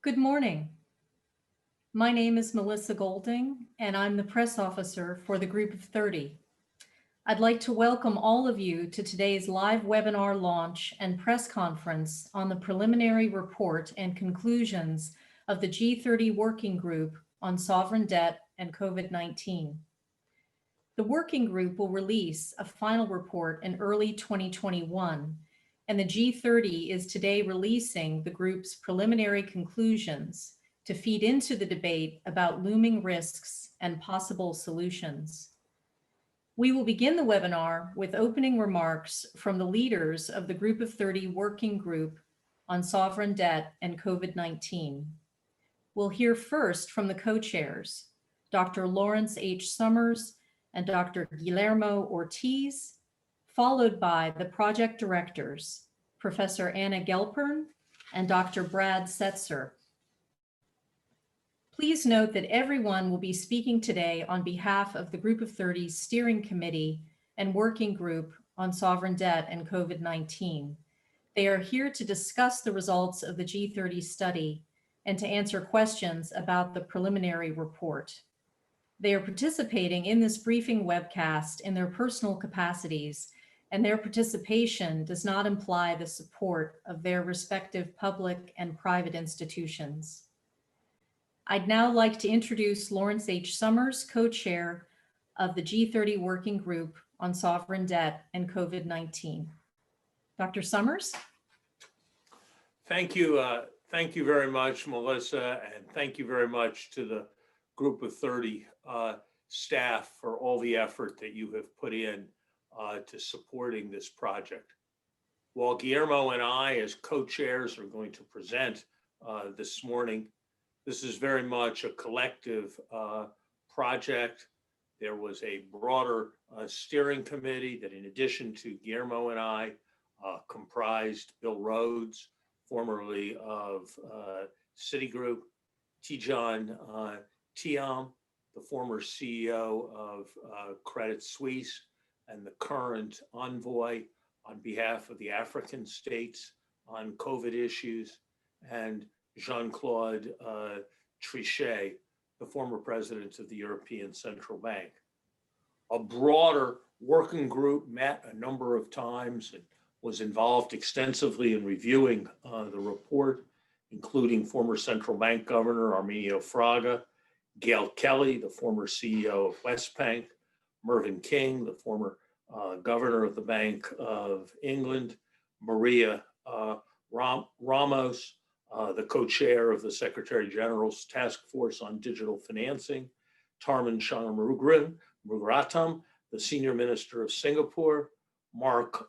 Good morning. My name is Melissa Golding, and I'm the press officer for the Group of 30. I'd like to welcome all of you to today's live webinar launch and press conference on the preliminary report and conclusions of the G30 Working Group on Sovereign Debt and COVID-19. The working group will release a final report in early 2021, and the G30 is today releasing the group's preliminary conclusions to feed into the debate about looming risks and possible solutions. We will begin the webinar with opening remarks from the leaders of the Group of 30 Working Group on Sovereign Debt and COVID-19. We'll hear first from the co-chairs, Dr. Lawrence H. Summers and Dr. Guillermo Ortiz, followed by the project directors, Professor Anna Gelpern and Dr. Brad Setzer. Please note that everyone will be speaking today on behalf of the Group of 30 Steering Committee and Working Group on Sovereign Debt and COVID-19. They are here to discuss the results of the G30 study and to answer questions about the preliminary report. They are participating in this briefing webcast in their personal capacities, and their participation does not imply the support of their respective public and private institutions. I'd now like to introduce Lawrence H. Summers, co-chair of the G30 Working Group on Sovereign Debt and COVID-19. Dr. Summers? Thank you. Thank you very much, Melissa, and thank you very much to the Group of 30 staff for all the effort that you have put in to supporting this project. While Guillermo and I, as co-chairs, are going to present this morning, this is very much a collective project. There was a broader steering committee that, in addition to Guillermo and I, comprised Bill Rhodes, formerly of Citigroup, Tidjane Thiam, the former CEO of Credit Suisse and the current envoy on behalf of the African states on COVID issues, and Jean-Claude Trichet, the former president of the European Central Bank. A broader working group met a number of times and was involved extensively in reviewing the report, including former central bank governor Arminio Fraga, Gail Kelly, the former CEO of Westbank, Mervyn King, the former governor of the Bank of England, Maria Ramos, the co-chair of the Secretary General's Task Force on Digital Financing, Tharman Shanmugaratnam, the Senior Minister of Singapore, Mark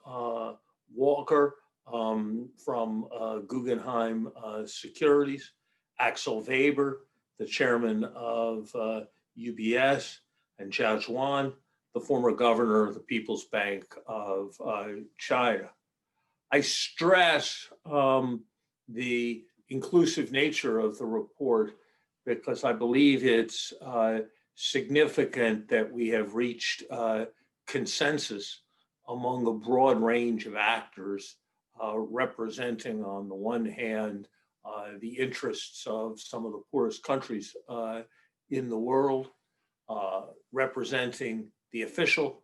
Walker from Guggenheim Securities, Axel Weber, the chairman of UBS, and Zhao Zhuan, the former governor of the People's Bank of China. I stress the inclusive nature of the report because I believe it's significant that we have reached consensus among a broad range of actors representing, on the one hand, the interests of some of the poorest countries in the world, representing the official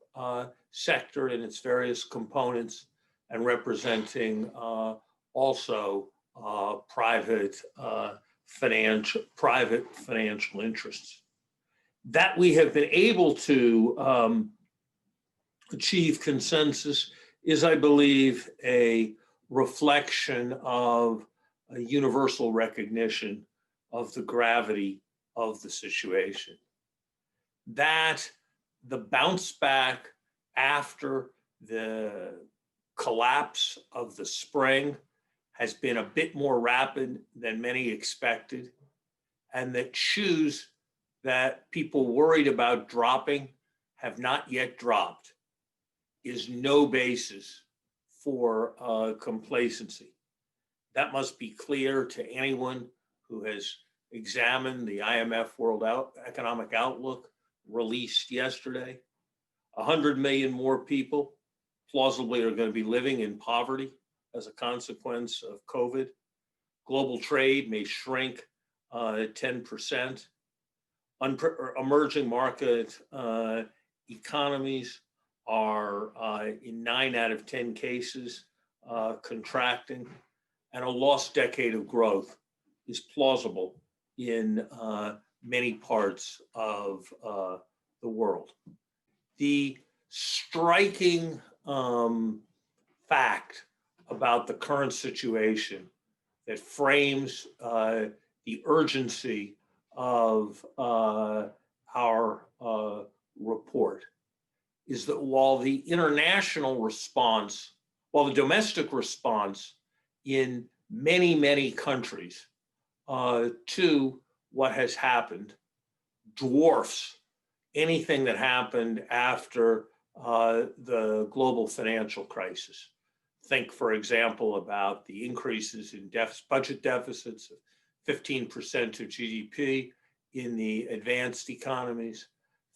sector in its various components, and representing also private financial interests. That we have been able to achieve consensus is, I believe, a reflection of a universal recognition of the gravity of the situation. That the bounce back after the collapse of the spring has been a bit more rapid than many expected, and that shoes that people worried about dropping have not yet dropped is no basis for complacency. That must be clear to anyone who has examined the IMF World Economic Outlook released yesterday. 100 million more people plausibly are going to be living in poverty as a consequence of COVID. Global trade may shrink 10%. Emerging market economies are in 9 out of 10 cases contracting, and a lost decade of growth is plausible in many parts of the world. The striking fact about the current situation that frames the urgency of our report is that while the domestic response in many, many countries to what has happened dwarfs anything that happened after the global financial crisis. Think, for example, about the increases in budget deficits of 15% of GDP in the advanced economies.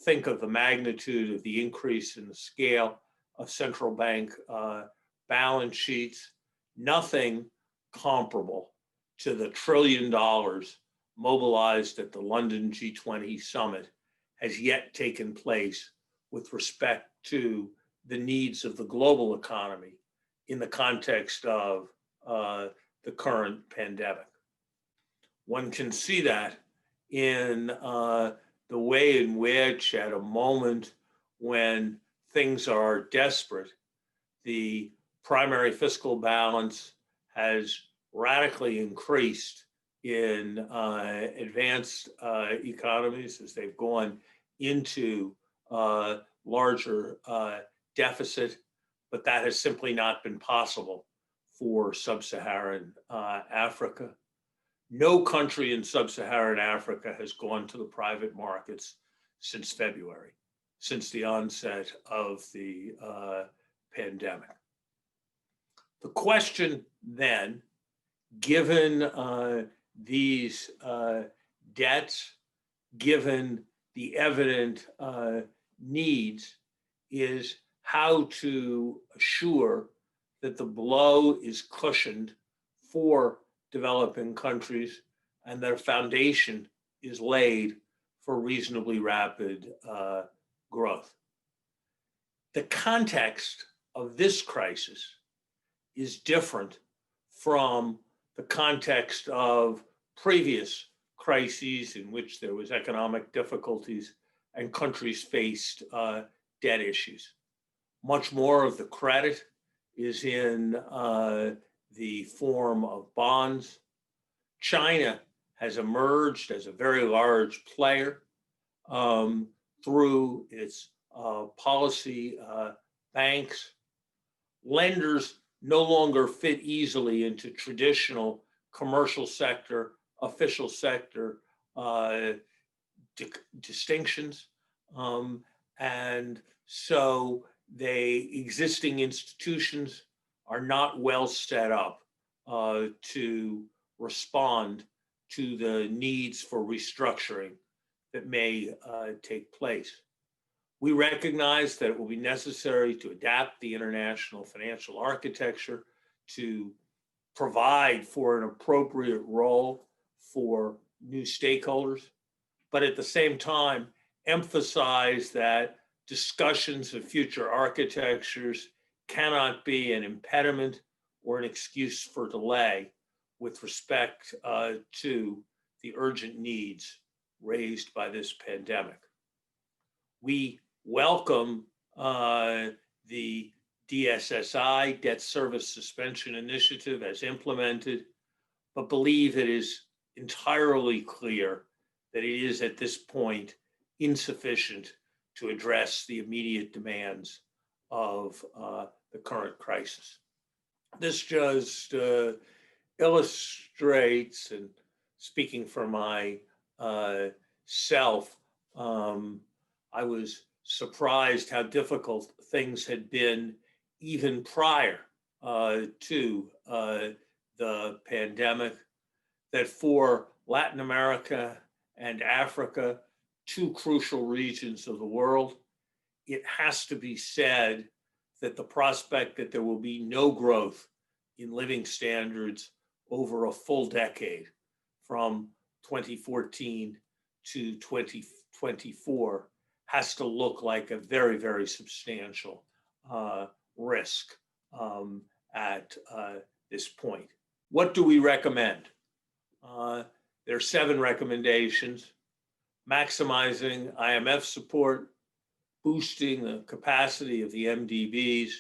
Think of the magnitude of the increase in the scale of central bank balance sheets. Nothing comparable to the $1 trillion mobilized at the London G20 summit has yet taken place with respect to the needs of the global economy in the context of the current pandemic. One can see that in the way in which, at a moment when things are desperate, the primary fiscal balance has radically increased in advanced economies as they've gone into larger deficit, but that has simply not been possible for sub-Saharan Africa. No country in sub-Saharan Africa has gone to the private markets since February, since the onset of the pandemic. The question then, given these debts, given the evident needs, is how to assure that the blow is cushioned for developing countries and their foundation is laid for reasonably rapid growth. The context of this crisis is different from the context of previous crises in which there was economic difficulties and countries faced debt issues. Much more of the credit is in the form of bonds. China has emerged as a very large player through its policy banks. Lenders no longer fit easily into traditional commercial sector, official sector distinctions. And so existing institutions are not well set up to respond to the needs for restructuring that may take place. We recognize that it will be necessary to adapt the international financial architecture to provide for an appropriate role for new stakeholders, but at the same time, emphasize that discussions of future architectures cannot be an impediment or an excuse for delay with respect to the urgent needs raised by this pandemic. We welcome the DSSI, Debt Service Suspension Initiative, as implemented, but believe it is entirely clear that it is at this point insufficient to address the immediate demands of the current crisis. This just illustrates, and speaking for myself, I was surprised how difficult things had been even prior to the pandemic, that for Latin America and Africa, two crucial regions of the world, it has to be said that the prospect that there will be no growth in living standards over a full decade, from 2014 to 2024, has to look like a very, very substantial risk at this point. What do we recommend? There are 7 recommendations: maximizing IMF support, boosting the capacity of the MDBs,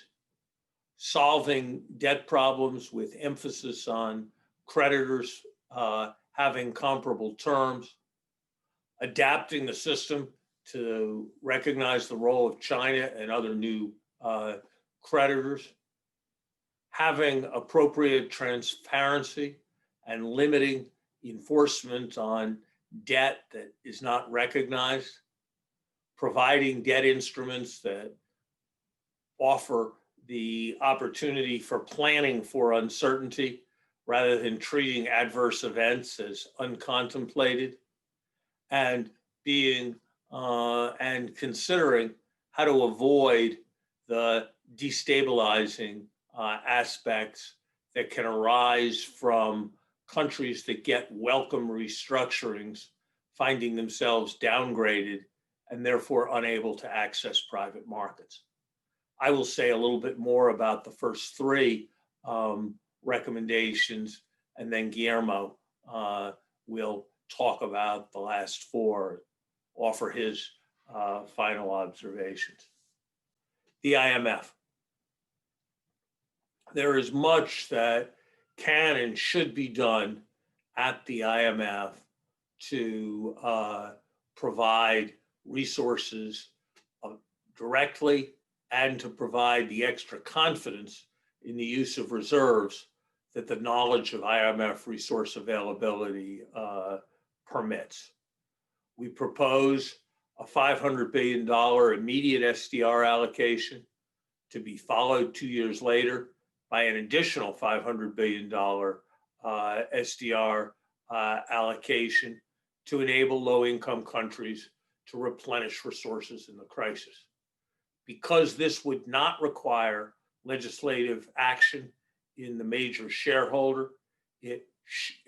solving debt problems with emphasis on creditors having comparable terms, adapting the system to recognize the role of China and other new creditors, having appropriate transparency and limiting enforcement on debt that is not recognized, providing debt instruments that offer the opportunity for planning for uncertainty rather than treating adverse events as uncontemplated, and being and considering how to avoid the destabilizing aspects that can arise from countries that get welcome restructurings finding themselves downgraded and therefore unable to access private markets. I will say a little bit more about the first 3 recommendations, and then Guillermo will talk about the last 4, offer his final observations. The IMF. There is much that can and should be done at the IMF to provide resources directly and to provide the extra confidence in the use of reserves that the knowledge of IMF resource availability permits. We propose a $500 billion immediate SDR allocation to be followed 2 years later by an additional $500 billion SDR allocation to enable low-income countries to replenish resources in the crisis. Because this would not require legislative action in the major shareholder,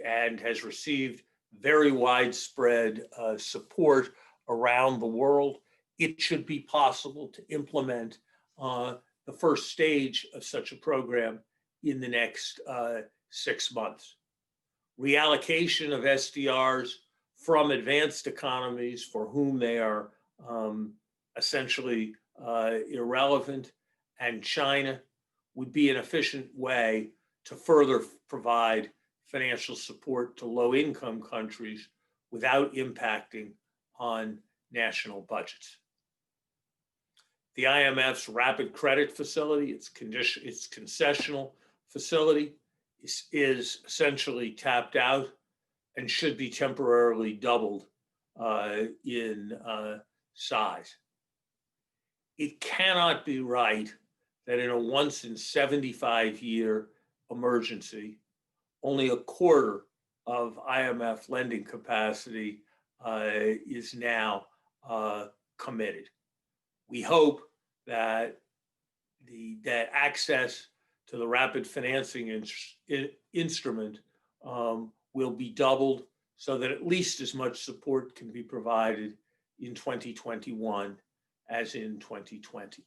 and has received very widespread support around the world, it should be possible to implement the first stage of such a program in the next 6 months. Reallocation of SDRs from advanced economies for whom they are essentially irrelevant, and China would be an efficient way to further provide financial support to low-income countries without impacting on national budgets. The IMF's rapid credit facility, its concessional facility, is essentially tapped out and should be temporarily doubled in size. It cannot be right that in a once in 75-year emergency, only a quarter of IMF lending capacity is now committed. We hope that that access to the rapid financing instrument will be doubled so that at least as much support can be provided in 2021 as in 2020.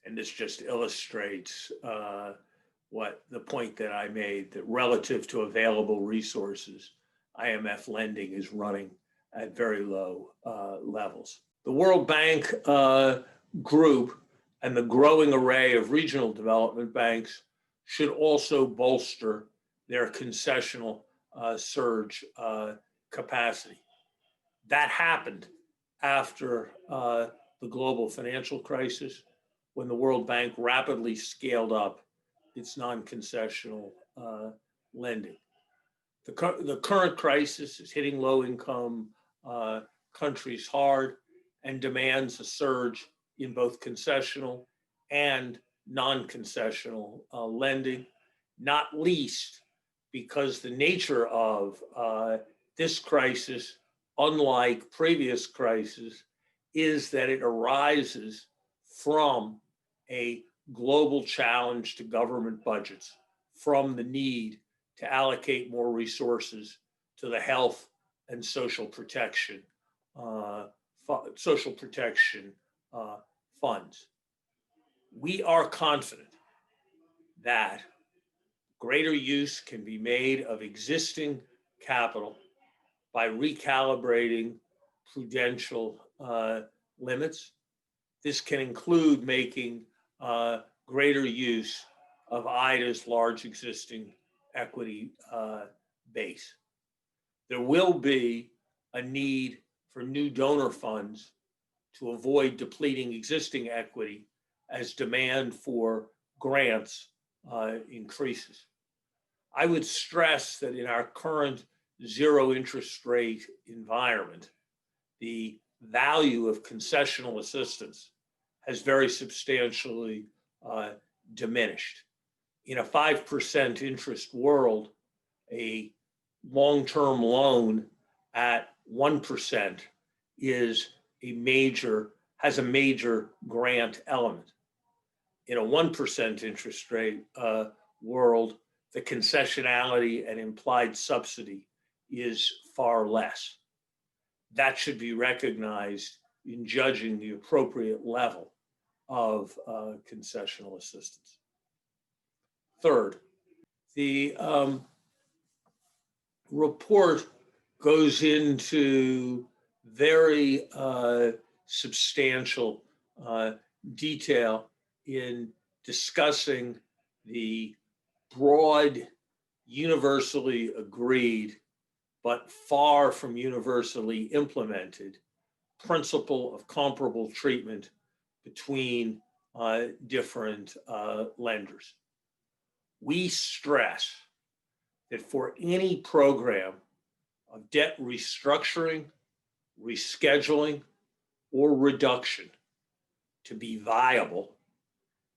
And this just illustrates what the point that I made, that relative to available resources, IMF lending is running at very low levels. The World Bank group and the growing array of regional development banks should also bolster their concessional surge capacity. That happened after the global financial crisis, when the World Bank rapidly scaled up its non-concessional lending. The current crisis is hitting low-income countries hard and demands a surge in both concessional and non-concessional lending, not least because the nature of this crisis, unlike previous crises, is that it arises from a global challenge to government budgets from the need to allocate more resources to the health and social protection funds. We are confident that greater use can be made of existing capital by recalibrating prudential limits. This can include making greater use of IDA's large existing equity base. There will be a need for new donor funds to avoid depleting existing equity as demand for grants increases. I would stress that in our current zero interest rate environment, the value of concessional assistance has very substantially diminished. In a 5% interest world, a long-term loan at 1% has a major grant element. In a 1% interest rate world, the concessionality and implied subsidy is far less. That should be recognized in judging the appropriate level of concessional assistance. Third, the report goes into very substantial detail in discussing the broad, universally agreed, but far from universally implemented principle of comparable treatment between different lenders. We stress that for any program of debt restructuring, rescheduling, or reduction to be viable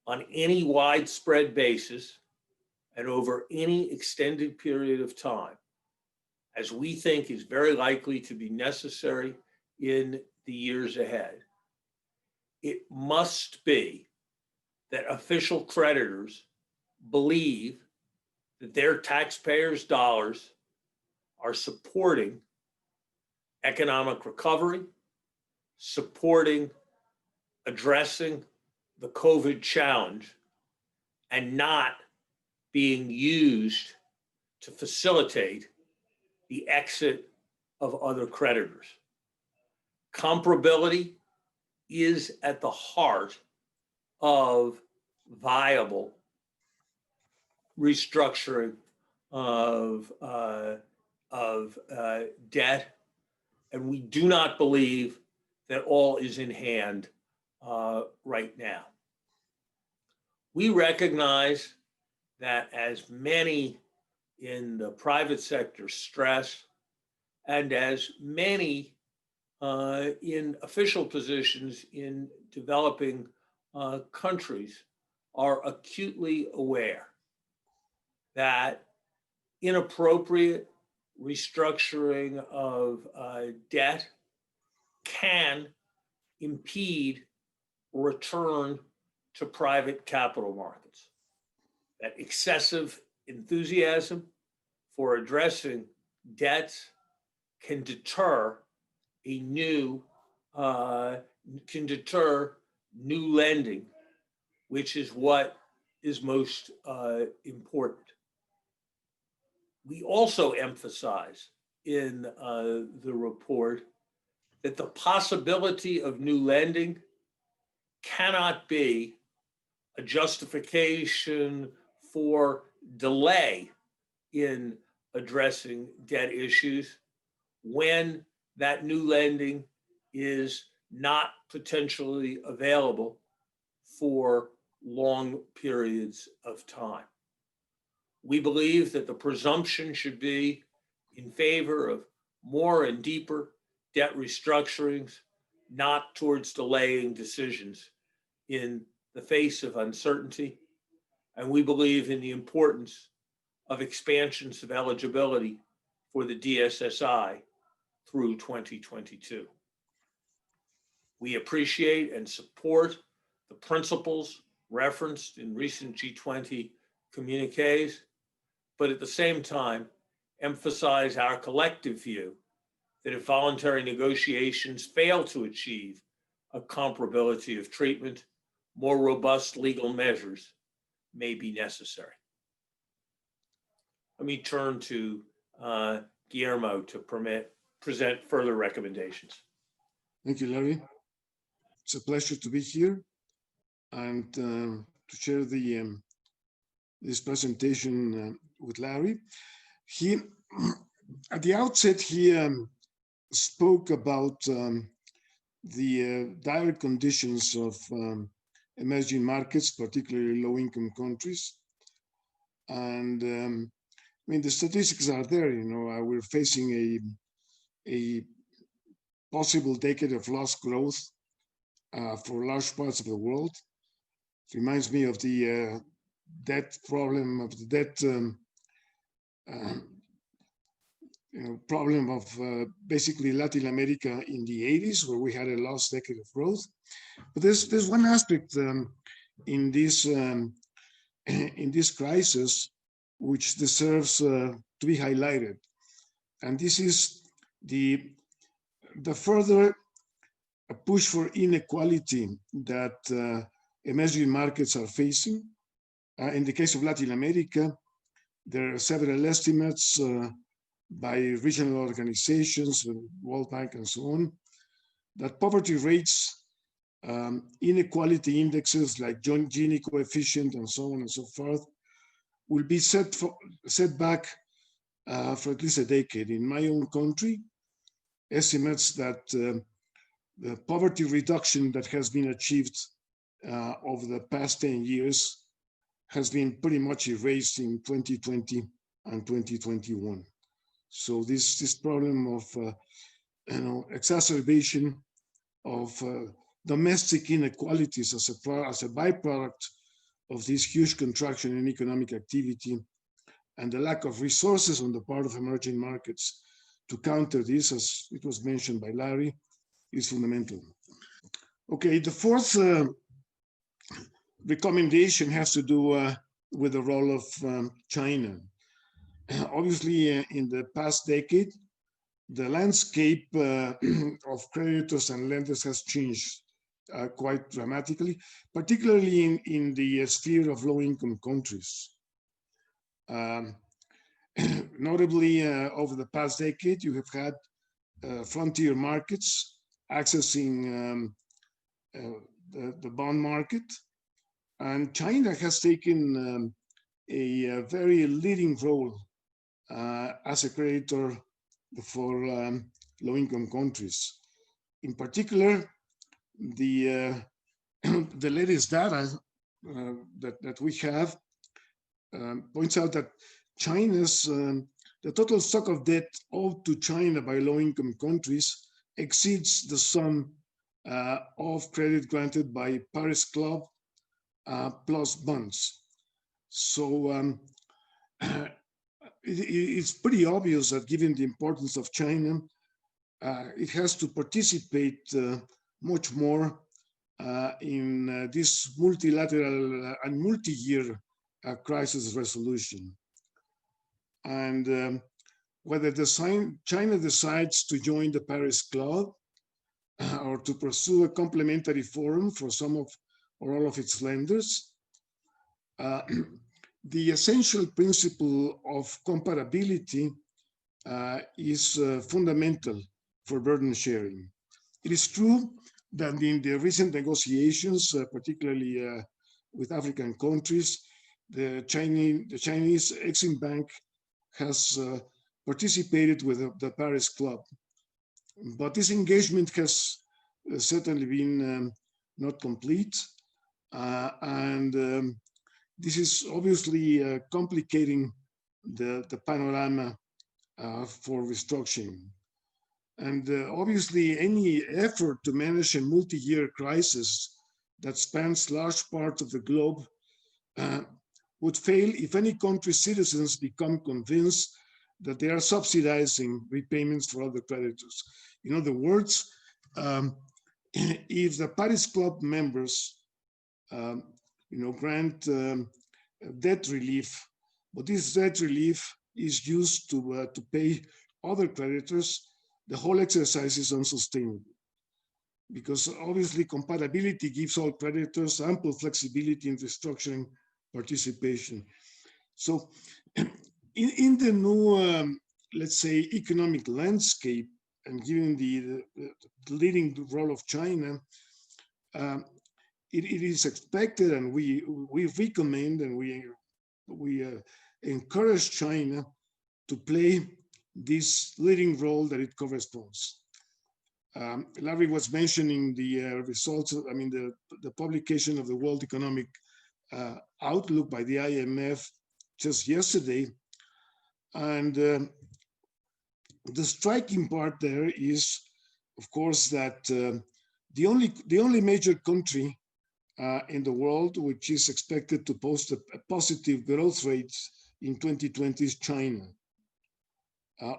on any widespread basis and over any extended period of time, as we think is very likely to be necessary in the years ahead, it must be that official creditors believe that their taxpayers' dollars are supporting economic recovery, supporting addressing the COVID challenge, and not being used to facilitate the exit of other creditors. Comparability is at the heart of viable restructuring of debt, and we do not believe that all is in hand right now. We recognize that as many in the private sector stress, and as many in official positions in developing countries are acutely aware that inappropriate restructuring of debt can impede return to private capital markets, that excessive enthusiasm for addressing debts can deter new lending, which is what is most important. We also emphasize in the report that the possibility of new lending cannot be a justification for delay in addressing debt issues when that new lending is not potentially available for long periods of time. We believe that the presumption should be in favor of more and deeper debt restructurings, not towards delaying decisions in the face of uncertainty. And we believe in the importance of expansions of eligibility for the DSSI through 2022. We appreciate and support the principles referenced in recent G20 communiques but at the same time, emphasize our collective view that if voluntary negotiations fail to achieve a comparability of treatment, more robust legal measures may be necessary. Let me turn to Guillermo to present further recommendations. Thank you, Larry. It's a pleasure to be here and to share this presentation with Larry. He, at the outset, he spoke about the dire conditions of emerging markets, particularly low-income countries. And I mean, the statistics are there. You know, we're facing a possible decade of lost growth for large parts of the world. It reminds me of the debt problem, of the debt problem of basically Latin America in the 80s, where we had a lost decade of growth. But there's one aspect in this crisis which deserves to be highlighted, and this is the further push for inequality that emerging markets are facing. In the case of Latin America, there are several estimates by regional organizations, the World Bank and so on, that poverty rates, inequality indexes like Gini coefficient and so on and so forth, will be set back for at least a decade. In my own country, estimates that the poverty reduction that has been achieved over the past 10 years has been pretty much erased in 2020 and 2021. So this problem of exacerbation of domestic inequalities as a byproduct of this huge contraction in economic activity and the lack of resources on the part of emerging markets to counter this, as it was mentioned by Larry, is fundamental. Okay, the fourth recommendation has to do with the role of China. Obviously, in the past decade, the landscape of creditors and lenders has changed quite dramatically, particularly in the sphere of low-income countries. Notably, over the past decade, you have had frontier markets accessing the bond market, and China has taken a very leading role as a creditor for low-income countries. In particular, the latest data that we have points out that China's the total stock of debt owed to China by low-income countries exceeds the sum of credit granted by Paris Club plus bonds. So it's pretty obvious that given the importance of China, it has to participate much more in this multilateral and multi-year crisis resolution. And whether China decides to join the Paris Club or to pursue a complementary forum for some of or all of its lenders, the essential principle of comparability is fundamental for burden sharing. It is true that in the recent negotiations, particularly with African countries, the Chinese Exim Bank has participated with the Paris Club. But this engagement has certainly been not complete. And this is obviously complicating the panorama for restructuring. And obviously, any effort to manage a multi-year crisis that spans large parts of the globe would fail if any country's citizens become convinced that they are subsidizing repayments for other creditors. In other words, if the Paris Club members grant debt relief but this debt relief is used to pay other creditors. The whole exercise is unsustainable because obviously compatibility gives all creditors ample flexibility in restructuring participation. So in the new, let's say, economic landscape, and given the leading role of China, it is expected, and we recommend and we encourage China to play this leading role that it corresponds. Larry was mentioning the results, I mean, the publication of the World Economic Outlook by the IMF just yesterday. And the striking part there is, of course, that the only major country in the world which is expected to post a positive growth rate in 2020 is China.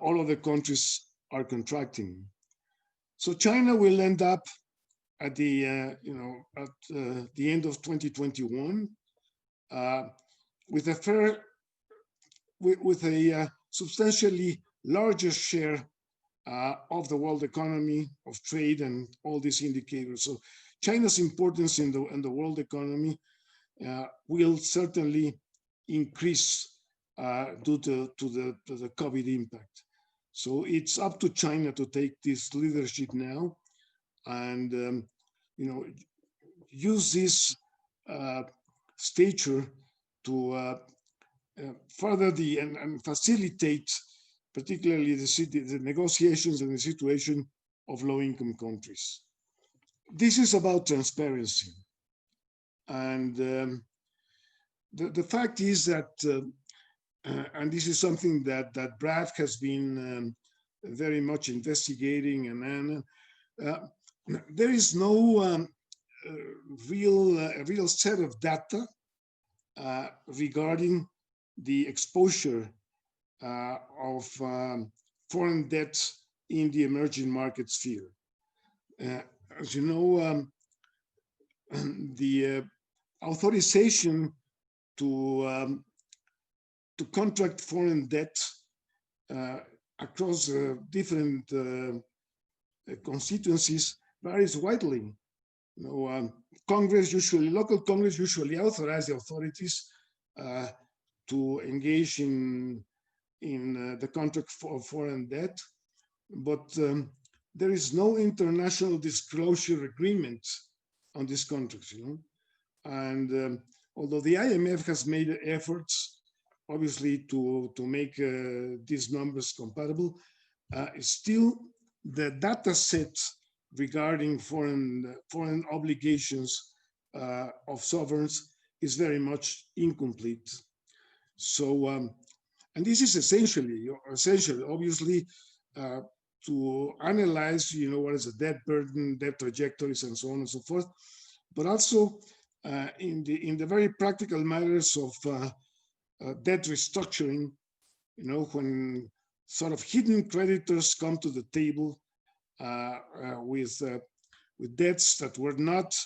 All other countries are contracting. So China will end up at the the end of 2021 with a substantially larger share of the world economy, of trade, and all these indicators. So China's importance in the world economy will certainly increase due to the COVID impact. So it's up to China to take this leadership now, and use this stature to further and facilitate, particularly the negotiations and the situation of low-income countries. This is about transparency, and the fact is that, and this is something that Brad has been very much investigating, and there is no real set of data regarding the exposure of foreign debt in the emerging market sphere. As you know, the authorization to contract foreign debt across different constituencies varies widely. Local Congress usually authorize the authorities to engage in the contract for foreign debt, but there is no international disclosure agreement on these contracts, And although the IMF has made efforts, obviously, to make these numbers compatible, still the data set regarding foreign obligations of sovereigns is very much incomplete. So, and this is essentially, obviously, to analyze, what is the debt burden, debt trajectories, and so on and so forth, but also in the very practical matters of debt restructuring, when sort of hidden creditors come to the table with debts that were not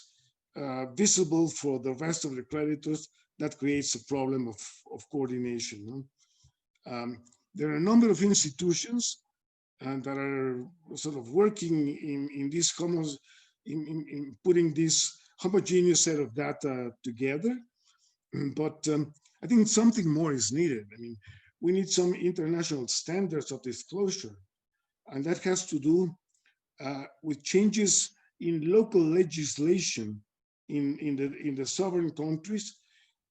visible for the rest of the creditors, that creates a problem of coordination. There are a number of institutions that are sort of working in this in putting this homogeneous set of data together, but I think something more is needed. I mean, we need some international standards of disclosure, and that has to do with changes in local legislation in the sovereign countries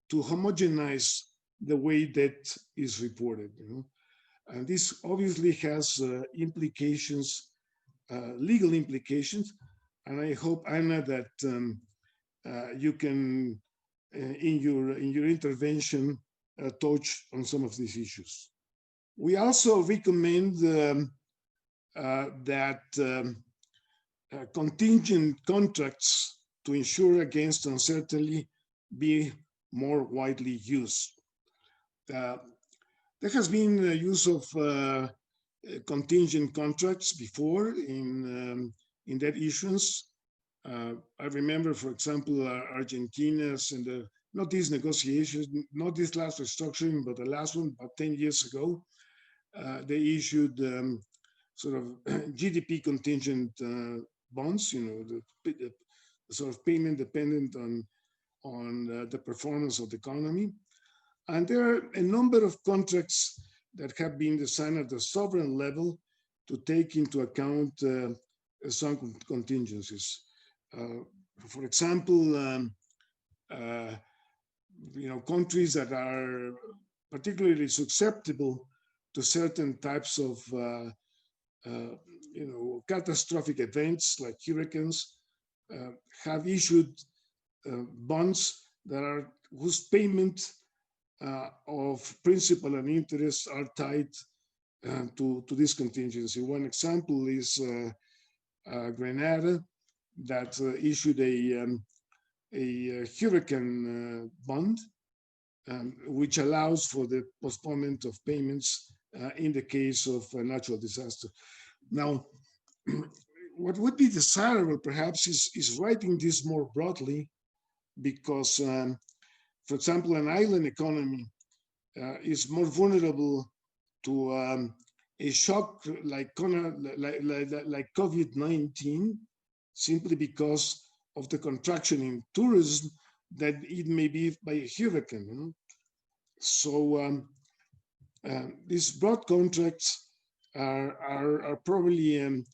to homogenize the way that is reported. And this obviously has implications, legal implications, and I hope, Anna, that you can, in your intervention, touch on some of these issues. We also recommend that contingent contracts to insure against uncertainty be more widely used. There has been use of contingent contracts before in debt issuance. I remember, for example, Argentina's and the not these negotiations, not this last restructuring, but the last one about 10 years ago, they issued sort of GDP contingent bonds, the sort of payment dependent on the performance of the economy. And there are a number of contracts that have been designed at the sovereign level to take into account some contingencies. For example, countries that are particularly susceptible to certain types of catastrophic events like hurricanes have issued bonds that are whose payment of principal and interest are tied to this contingency. One example is Grenada that issued a hurricane bond, which allows for the postponement of payments in the case of a natural disaster. Now, what would be desirable perhaps is writing this more broadly, because, for example, an island economy is more vulnerable to a shock like COVID-19, simply because of the contraction in tourism that it may be by a hurricane. So these broad contracts are probably,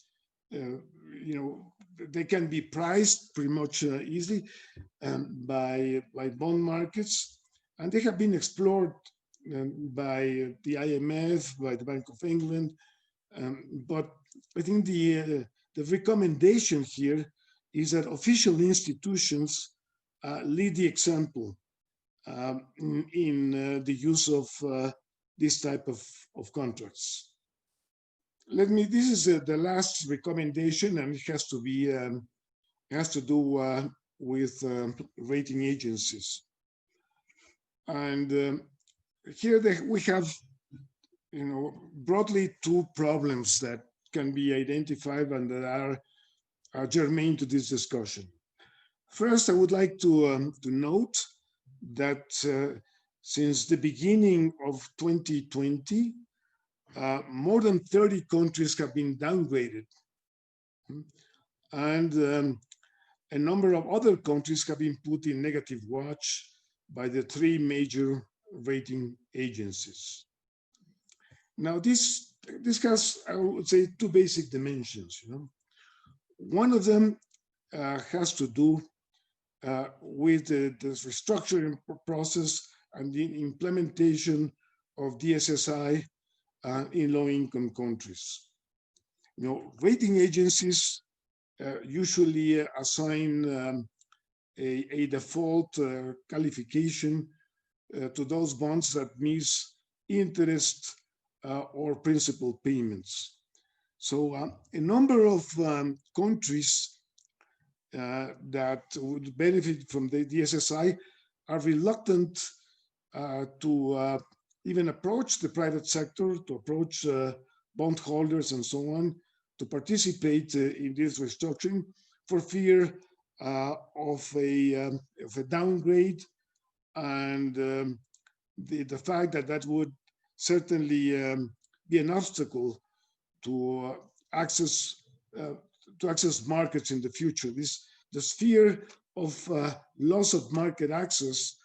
they can be priced pretty much easily by bond markets, and they have been explored by the IMF, by the Bank of England. But I think the recommendation here is that official institutions lead the example in the use of this type of contracts. This is the last recommendation, and it has to be has to do with rating agencies. And here we have, broadly two problems that can be identified and that are germane to this discussion. First, I would like to note that since the beginning of 2020, more than 30 countries have been downgraded, and a number of other countries have been put in negative watch by the three major rating agencies. Now, this has, I would say, two basic dimensions. One of them has to do with the restructuring process and the implementation of DSSI in low-income countries. Rating agencies usually assign a default qualification to those bonds that miss interest or principal payments. So a number of countries that would benefit from the DSSI are reluctant to even approach the private sector, to approach bondholders and so on, to participate in this restructuring for fear of a downgrade, and the fact that would certainly be an obstacle to access markets in the future. This fear of loss of market access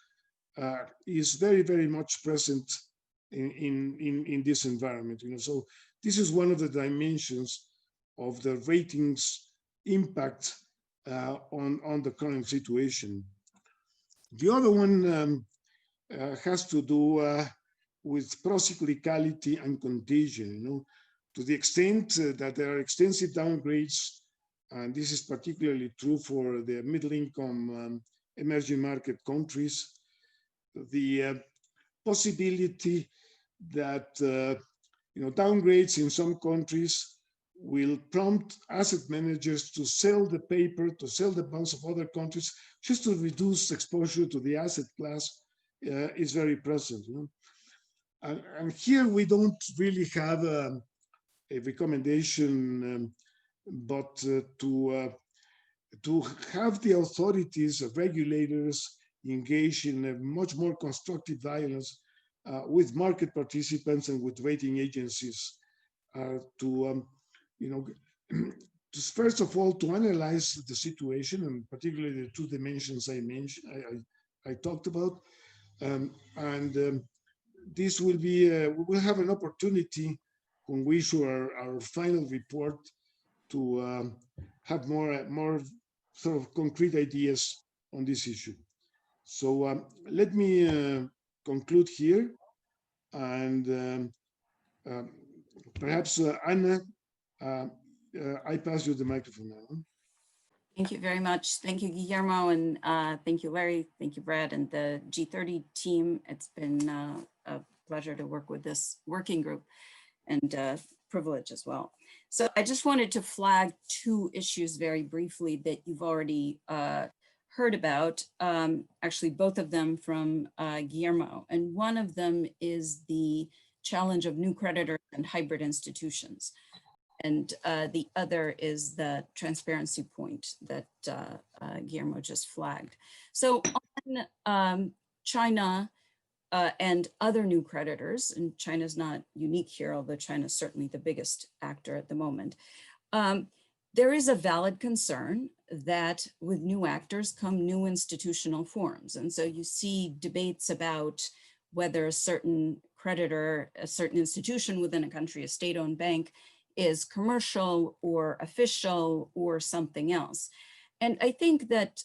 is very, very much present in this environment. So this is one of the dimensions of the ratings impact on the current situation. The other one has to do with procyclicality and contagion. To the extent that there are extensive downgrades, and this is particularly true for the middle-income emerging market countries, the possibility that downgrades in some countries will prompt asset managers to sell the paper, to sell the bonds of other countries, just to reduce exposure to the asset class is very present. And here we don't really have a recommendation, but to have the authorities, regulators, engage in a much more constructive dialogues with market participants and with rating agencies to, you know, first of all, to analyze the situation, and particularly the two dimensions I mentioned, I talked about. This will be, we will have an opportunity when we issue our final report to have more sort of concrete ideas on this issue. So let me conclude here, and perhaps Anna, I pass you the microphone now. Thank you very much. Thank you, Guillermo, and thank you, Larry. Thank you, Brad, and the G30 team. It's been a pleasure to work with this working group, and privilege as well. So I just wanted to flag two issues very briefly that you've already heard about, actually both of them from Guillermo. And one of them is the challenge of new creditors and hybrid institutions. And the other is the transparency point that Guillermo just flagged. So on China and other new creditors, and China's not unique here, although China's certainly the biggest actor at the moment, there is a valid concern that with new actors come new institutional forms. And so you see debates about whether a certain creditor, a certain institution within a country, a state-owned bank, is commercial or official or something else. And I think that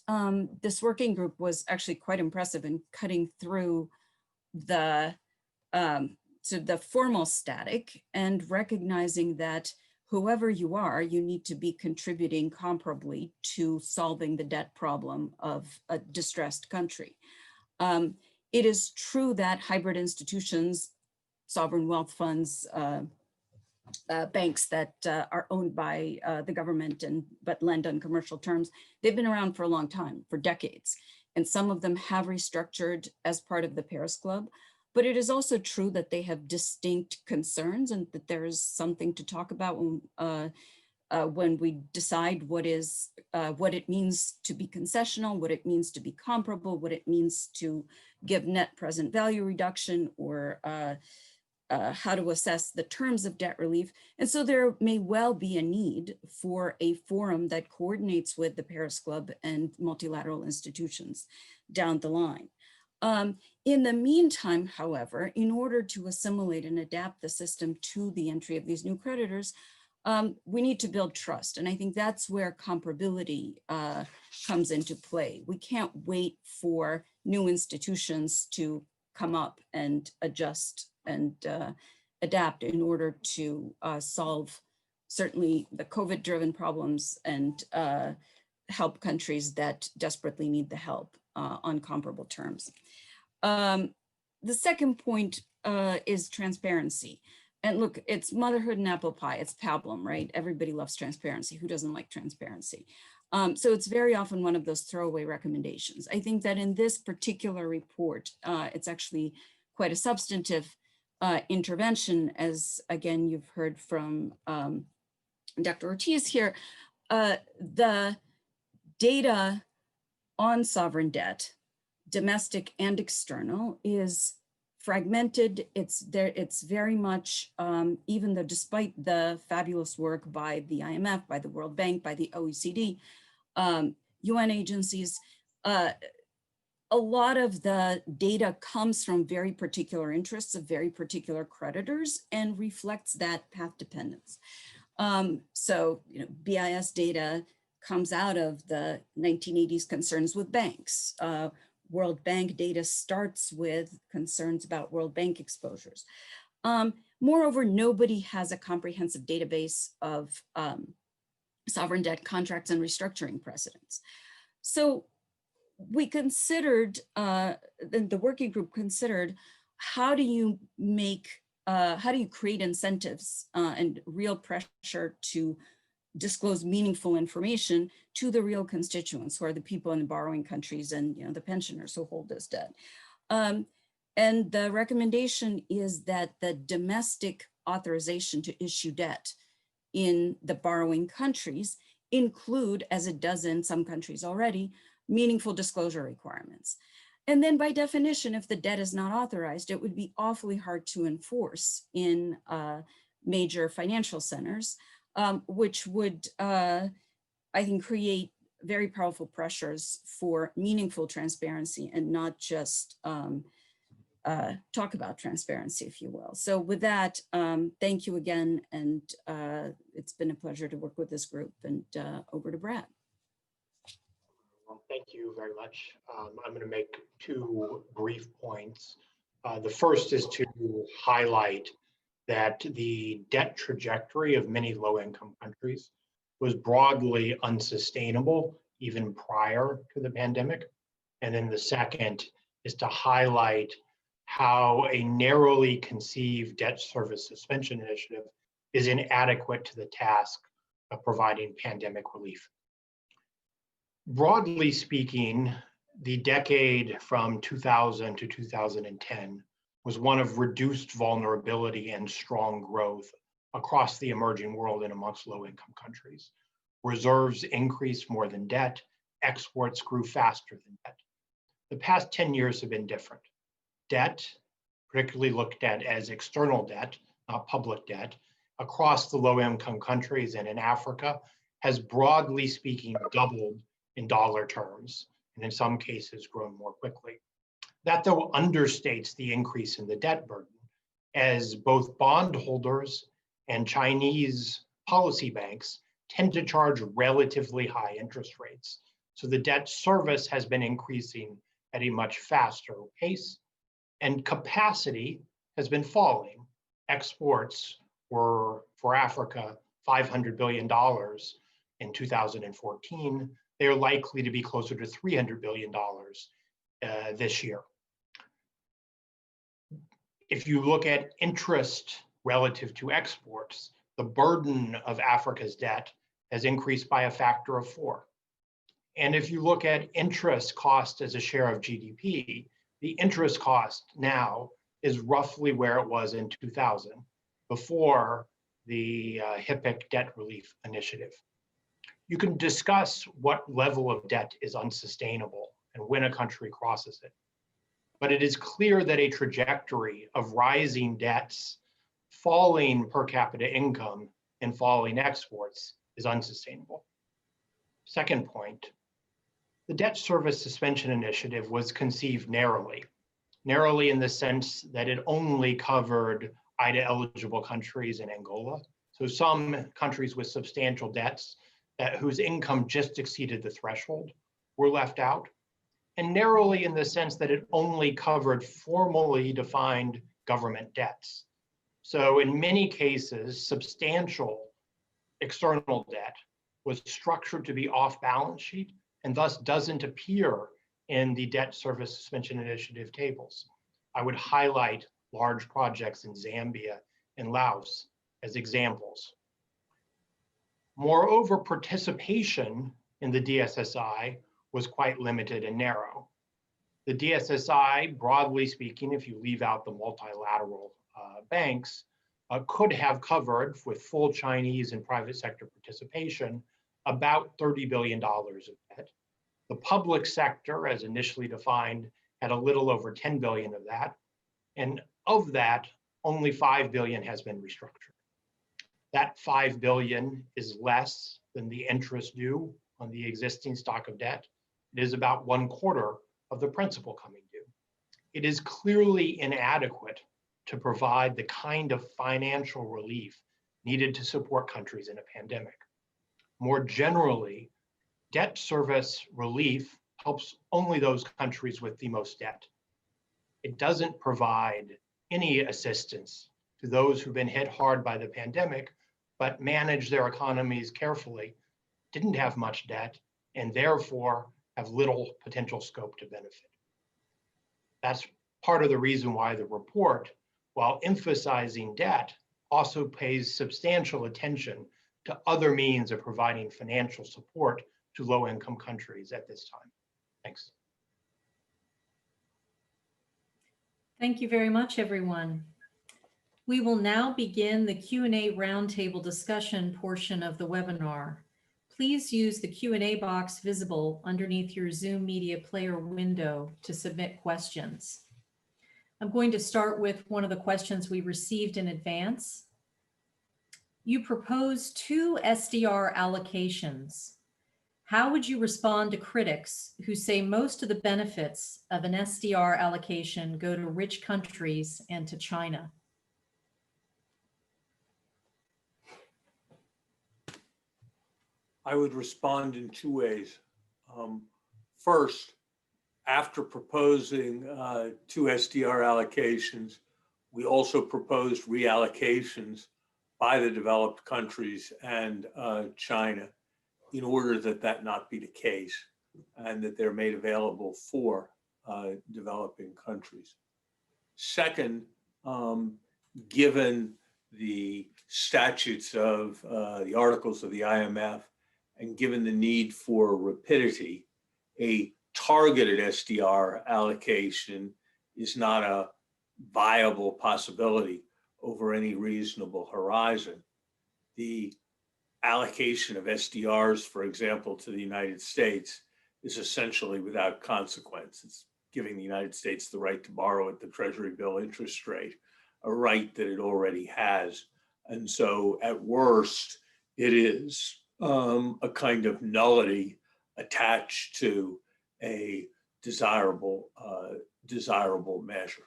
this working group was actually quite impressive in cutting through the formal static and recognizing that whoever you are, you need to be contributing comparably to solving the debt problem of a distressed country. It is true that hybrid institutions, sovereign wealth funds, banks that are owned by the government but lend on commercial terms, they've been around for a long time, for decades. And some of them have restructured as part of the Paris Club. But it is also true that they have distinct concerns and that there is something to talk about when we decide what it means to be concessional, what it means to be comparable, what it means to give net present value reduction, or how to assess the terms of debt relief. And so there may well be a need for a forum that coordinates with the Paris Club and multilateral institutions down the line. In the meantime, however, in order to assimilate and adapt the system to the entry of these new creditors, we need to build trust. And I think that's where comparability comes into play. We can't wait for new institutions to come up and adjust and adapt in order to solve certainly the COVID-driven problems and help countries that desperately need the help on comparable terms. The second point is transparency. And look, it's motherhood and apple pie, it's pablum, right? Everybody loves transparency. Who doesn't like transparency? So it's very often one of those throwaway recommendations. I think that in this particular report, it's actually quite a substantive intervention, as again, you've heard from Dr. Ortiz here. The data on sovereign debt, domestic and external, is fragmented. It's very much, even though despite the fabulous work by the IMF, by the World Bank, by the OECD, UN agencies, a lot of the data comes from very particular interests of very particular creditors and reflects that path dependence. So, BIS data comes out of the 1980s concerns with banks. World Bank data starts with concerns about World Bank exposures. Moreover, nobody has a comprehensive database of sovereign debt contracts and restructuring precedents. So we considered, the working group considered, how do you create incentives and real pressure to disclose meaningful information to the real constituents, who are the people in the borrowing countries and the pensioners who hold this debt. And the recommendation is that the domestic authorization to issue debt in the borrowing countries include, as it does in some countries already, meaningful disclosure requirements. And then by definition, if the debt is not authorized, it would be awfully hard to enforce in major financial centers, which would, I think, create very powerful pressures for meaningful transparency and not just talk about transparency, if you will. So with that, thank you again. And it's been a pleasure to work with this group, and over to Brad. Well, thank you very much. I'm going to make two brief points. The first is to highlight that the debt trajectory of many low-income countries was broadly unsustainable even prior to the pandemic. And then the second is to highlight how a narrowly conceived debt service suspension initiative is inadequate to the task of providing pandemic relief. Broadly speaking, the decade from 2000 to 2010 was one of reduced vulnerability and strong growth across the emerging world and amongst low-income countries. Reserves increased more than debt, exports grew faster than debt. The past 10 years have been different. Debt, particularly looked at as external debt, not public debt, across the low-income countries and in Africa has broadly speaking doubled in dollar terms, and in some cases grown more quickly. That though understates the increase in the debt burden, as both bondholders and Chinese policy banks tend to charge relatively high interest rates. So the debt service has been increasing at a much faster pace, and capacity has been falling. Exports were, for Africa, $500 billion in 2014. They are likely to be closer to $300 billion this year. If you look at interest relative to exports, the burden of Africa's debt has increased by a factor of 4. And if you look at interest cost as a share of GDP, the interest cost now is roughly where it was in 2000, before the HIPC debt relief initiative. You can discuss what level of debt is unsustainable and when a country crosses it. But it is clear that a trajectory of rising debts, falling per capita income, and falling exports is unsustainable. Second point, the debt service suspension initiative was conceived narrowly in the sense that it only covered IDA-eligible countries in Angola. So some countries with substantial debts whose income just exceeded the threshold were left out, and narrowly in the sense that it only covered formally defined government debts. So in many cases, substantial external debt was structured to be off balance sheet and thus doesn't appear in the debt service suspension initiative tables. I would highlight large projects in Zambia and Laos as examples. Moreover, participation in the DSSI was quite limited and narrow. The DSSI, broadly speaking, if you leave out the multilateral banks, could have covered, with full Chinese and private sector participation, about $30 billion of debt. The public sector, as initially defined, had a little over 10 billion of that. And of that, only 5 billion has been restructured. That 5 billion is less than the interest due on the existing stock of debt. It is about 1/4 of the principal coming due. It is clearly inadequate to provide the kind of financial relief needed to support countries in a pandemic. More generally, debt service relief helps only those countries with the most debt. It doesn't provide any assistance to those who've been hit hard by the pandemic, but manage their economies carefully, didn't have much debt, and therefore have little potential scope to benefit. That's part of the reason why the report, while emphasizing debt, also pays substantial attention to other means of providing financial support to low-income countries at this time. Thanks. Thank you very much, everyone. We will now begin the Q&A roundtable discussion portion of the webinar. please use the Q&A box visible underneath your Zoom Media Player window to submit questions. I'm going to start with one of the questions we received in advance. You propose 2 SDR allocations. How would you respond to critics who say most of the benefits of an SDR allocation go to rich countries and to China? I would respond in 2 ways. First, after proposing 2 SDR allocations, we also proposed reallocations by the developed countries and China in order that that not be the case and that they're made available for developing countries. Second, given the statutes of the articles of the IMF and given the need for rapidity, a targeted SDR allocation is not a viable possibility over any reasonable horizon. The allocation of SDRs, for example, to the United States is essentially without consequence. It's giving the United States the right to borrow at the Treasury bill interest rate, a right that it already has. And so at worst, it is a kind of nullity attached to a desirable measure.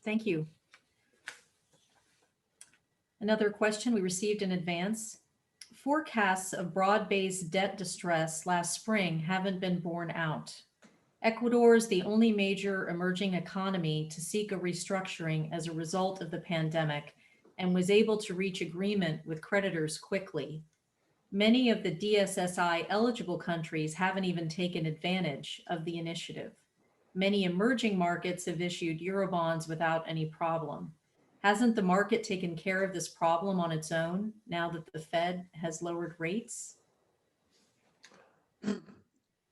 Thank you. Another question we received in advance. Forecasts of broad-based debt distress last spring haven't been borne out. Ecuador is the only major emerging economy to seek a restructuring as a result of the pandemic and was able to reach agreement with creditors quickly. Many of the DSSI eligible countries haven't even taken advantage of the initiative. Many emerging markets have issued Eurobonds without any problem. Hasn't the market taken care of this problem on its own now that the Fed has lowered rates?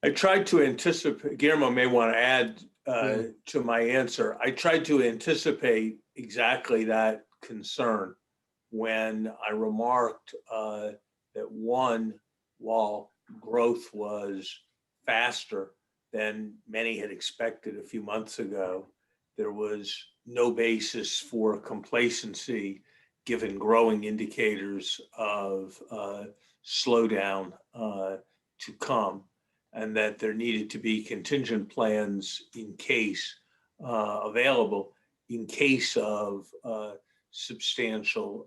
I tried to anticipate, Guillermo may want to add to my answer. I tried to anticipate exactly that concern when I remarked that one, while growth was faster than many had expected a few months ago, there was no basis for complacency given growing indicators of slowdown to come, and that there needed to be contingent plans in case available in case of substantial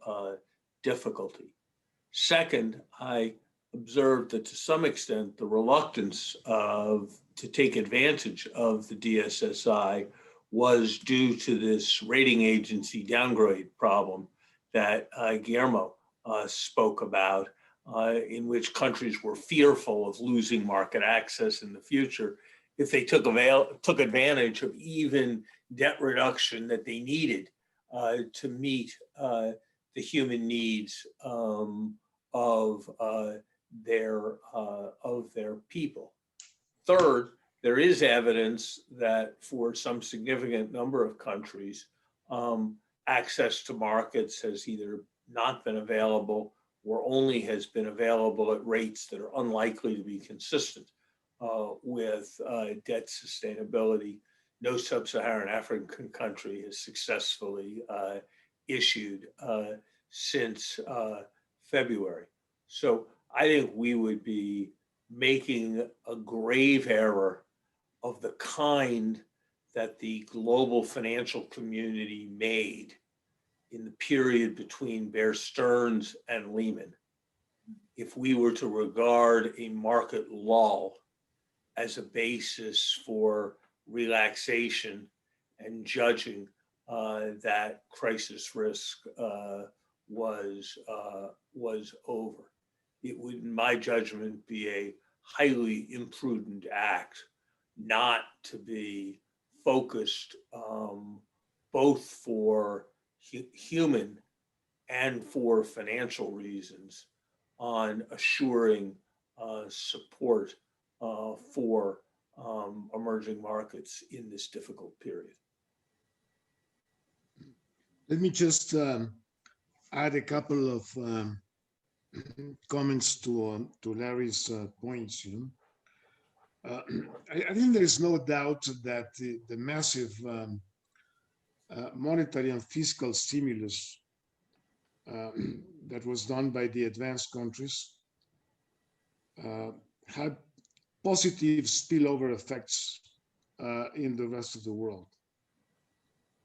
difficulty. Second, I observed that to some extent the reluctance to take advantage of the DSSI was due to this rating agency downgrade problem that Guillermo spoke about, in which countries were fearful of losing market access in the future if they took advantage of even debt reduction that they needed to meet the human needs of their people. Third, there is evidence that for some significant number of countries, access to markets has either not been available or only has been available at rates that are unlikely to be consistent with debt sustainability. No sub-Saharan African country has successfully issued since February. So I think we would be making a grave error of the kind that the global financial community made in the period between Bear Stearns and Lehman if we were to regard a market lull as a basis for relaxation and judging that crisis risk was over. It would, in my judgment, be a highly imprudent act not to be focused both for human and for financial reasons on assuring support for emerging markets in this difficult period. let me just add a couple of comments to Larry's points. I think there is no doubt that the massive monetary and fiscal stimulus that was done by the advanced countries had positive spillover effects in the rest of the world.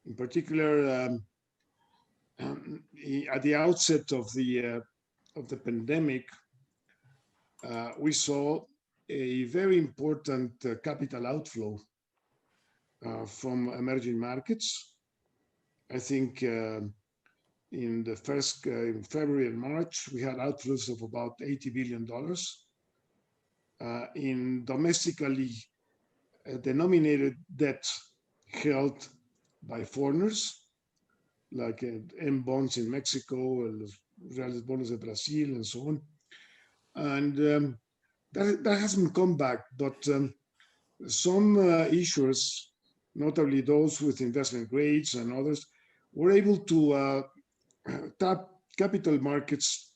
In particular, at the outset of the pandemic, we saw a very important capital outflow from emerging markets. I think in February and March, we had outflows of about $80 billion. In domestically denominated debt held by foreigners, like M bonds in Mexico, Reales bonds de Brazil, and so on. And that hasn't come back, but some issuers, notably those with investment grades and others, were able to tap capital markets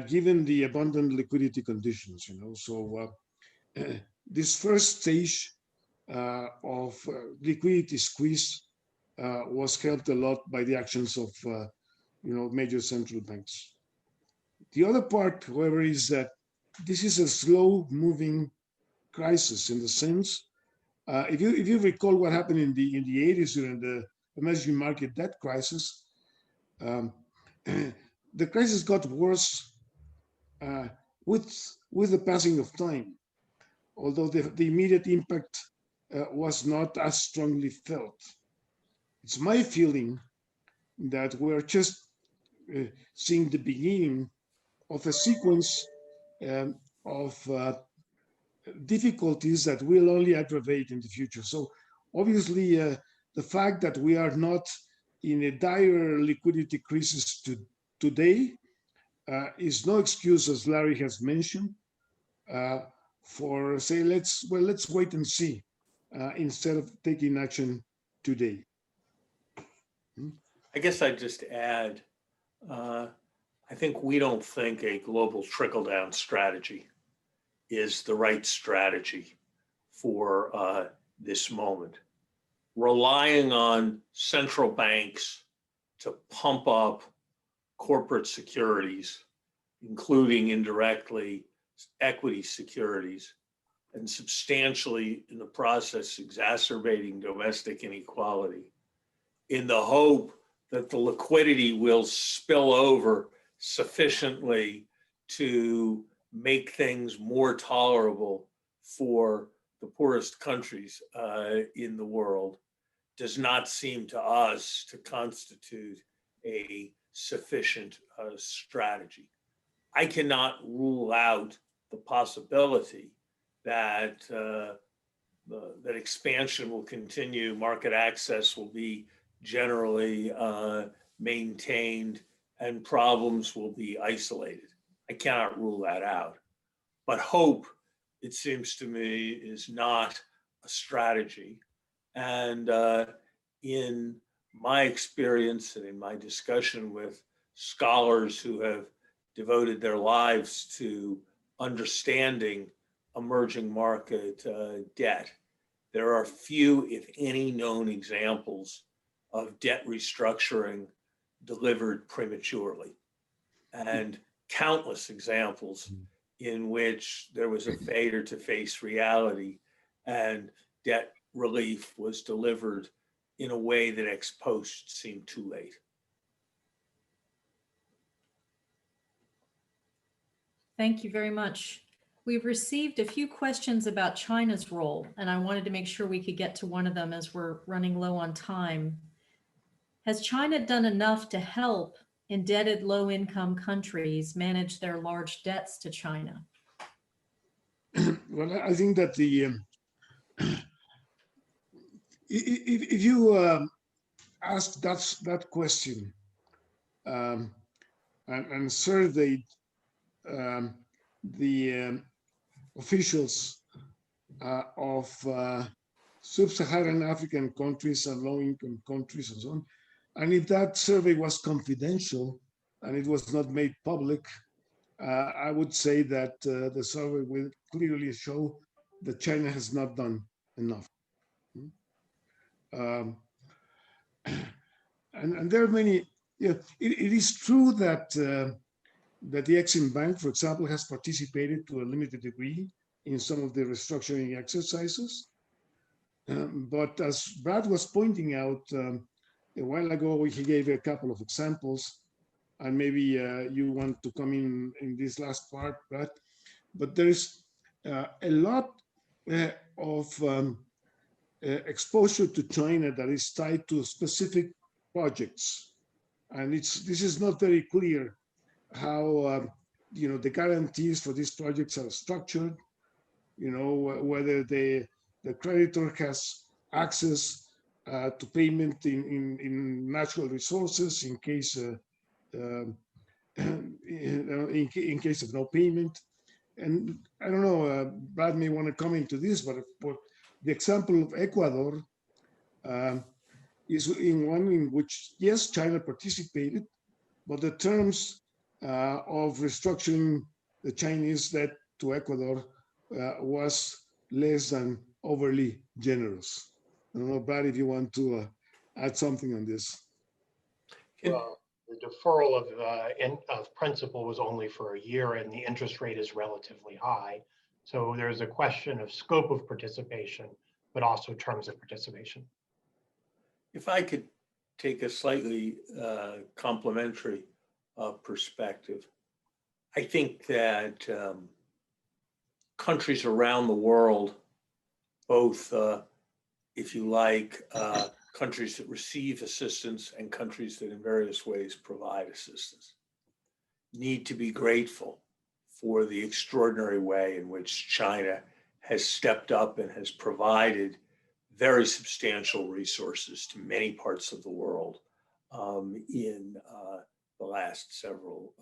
given the abundant liquidity conditions. So this first stage of liquidity squeeze was helped a lot by the actions of major central banks. The other part, however, is that this is a slow-moving crisis in the sense, if you recall what happened in the 80s during the emerging market debt crisis, the crisis got worse with the passing of time, although the immediate impact was not as strongly felt. It's my feeling that we're just seeing the beginning of a sequence of difficulties that will only aggravate in the future. So obviously, the fact that we are not in a dire liquidity crisis today is no excuse, as Larry has mentioned, for say, let's wait and see instead of taking action today. I guess I'd just add, I think we don't think a global trickle-down strategy is the right strategy for this moment. Relying on central banks to pump up corporate securities, including indirectly equity securities, and substantially in the process exacerbating domestic inequality, in the hope that the liquidity will spill over sufficiently to make things more tolerable for the poorest countries in the world, does not seem to us to constitute a sufficient strategy. I cannot rule out the possibility that that expansion will continue, market access will be generally maintained, and problems will be isolated. I cannot rule that out. But hope, it seems to me, is not a strategy. And in my experience and in my discussion with scholars who have devoted their lives to understanding emerging market debt, there are few, if any, known examples of debt restructuring delivered prematurely, and countless examples in which there was a failure to face reality and debt relief was delivered in a way that ex post seemed too late. Thank you very much. We've received a few questions about China's role, and I wanted to make sure we could get to one of them as we're running low on time. Has China done enough to help indebted low-income countries manage their large debts to China? Well, I think that if you ask that question and surveyed the officials of sub-Saharan African countries and low-income countries and so on, And if that survey was confidential and it was not made public, I would say that the survey will clearly show that China has not done enough. And there are many, yeah, it is true that that the Exim Bank, for example, has participated to a limited degree in some of the restructuring exercises. But as Brad was pointing out a while ago, he gave a couple of examples, and maybe you want to come in this last part, Brad. But there is a lot of exposure to China that is tied to specific projects, and this is not very clear how the guarantees for these projects are structured. Whether the creditor has access to payment in natural resources in case in case of no payment. And I don't know, Brad may want to come into this, but the example of Ecuador is in one in which, yes, China participated, but the terms of restructuring the Chinese debt to Ecuador was less than overly generous. I don't know, Brad, if you want to add something on this. Well, the deferral of principal was only for a year, and the interest rate is relatively high. So there's a question of scope of participation, but also terms of participation. If I could take a slightly complementary perspective, I think that countries around the world, both, if you like, countries that receive assistance and countries that in various ways provide assistance, need to be grateful for the extraordinary way in which China has stepped up and has provided very substantial resources to many parts of the world in the last several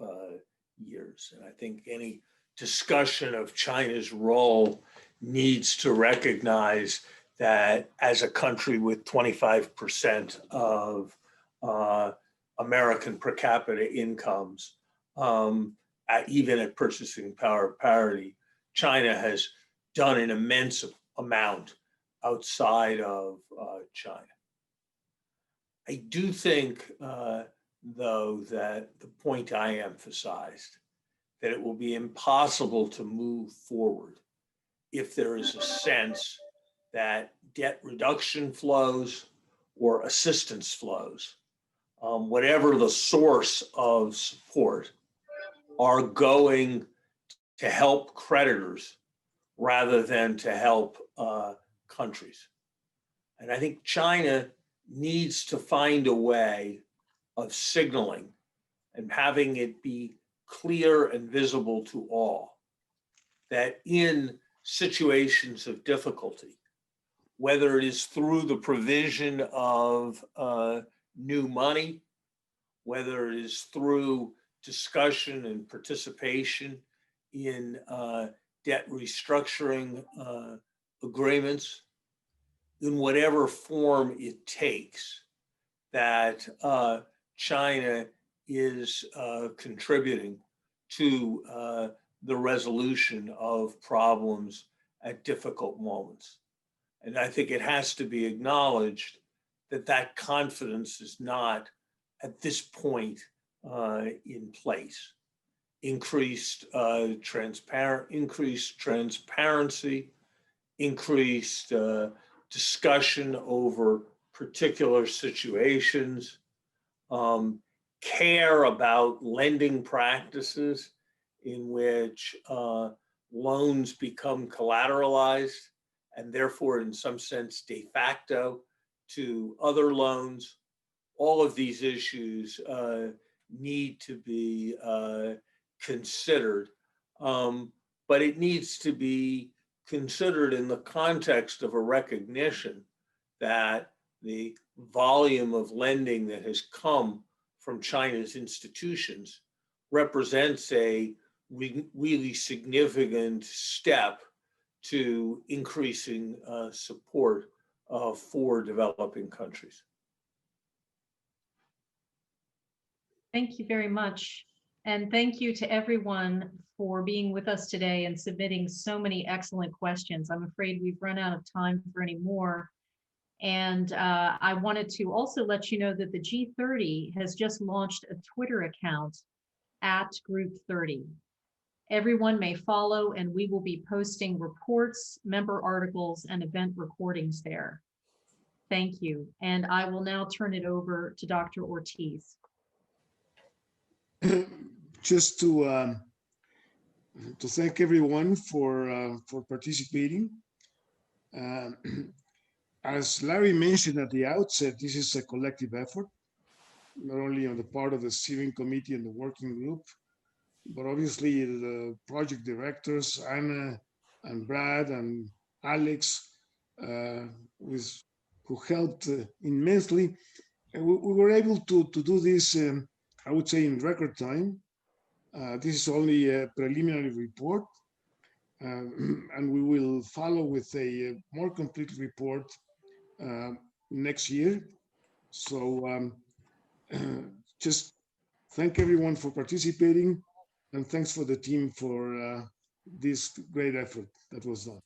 years. And I think any discussion of China's role needs to recognize that as a country with 25% of American per capita incomes, even at purchasing power parity, China has done an immense amount outside of China. I do think, though, that the point I emphasized, that it will be impossible to move forward if there is a sense that debt reduction flows or assistance flows, whatever the source of support, are going to help creditors rather than to help countries. And I think China needs to find a way of signaling and having it be clear and visible to all that in situations of difficulty, whether it is through the provision of new money, whether it is through discussion and participation in debt restructuring agreements, in whatever form it takes, that China is contributing to the resolution of problems at difficult moments. And I think it has to be acknowledged that that confidence is not at this point in place. Increased transparency, increased discussion over particular situations, care about lending practices in which loans become collateralized and therefore in some sense de facto to other loans. All of these issues need to be considered, but it needs to be considered in the context of a recognition that the volume of lending that has come from China's institutions represents a really significant step to increasing support for developing countries. Thank you very much. And thank you to everyone for being with us today and submitting so many excellent questions. I'm afraid we've run out of time for any more. And I wanted to also let you know that the G30 has just launched a Twitter account at Group 30. Everyone may follow, and we will be posting reports, member articles, and event recordings there. Thank you. And I will now turn it over to Dr. Ortiz. Just to thank everyone for participating. As Larry mentioned at the outset, this is a collective effort, not only on the part of the steering committee and the working group, but obviously the project directors, Anna and Brad and Alex, who helped immensely. And we were able to do this, I would say, in record time. This is only a preliminary report, and we will follow with a more complete report next year. So just thank everyone for participating, and thanks for the team for this great effort that was done.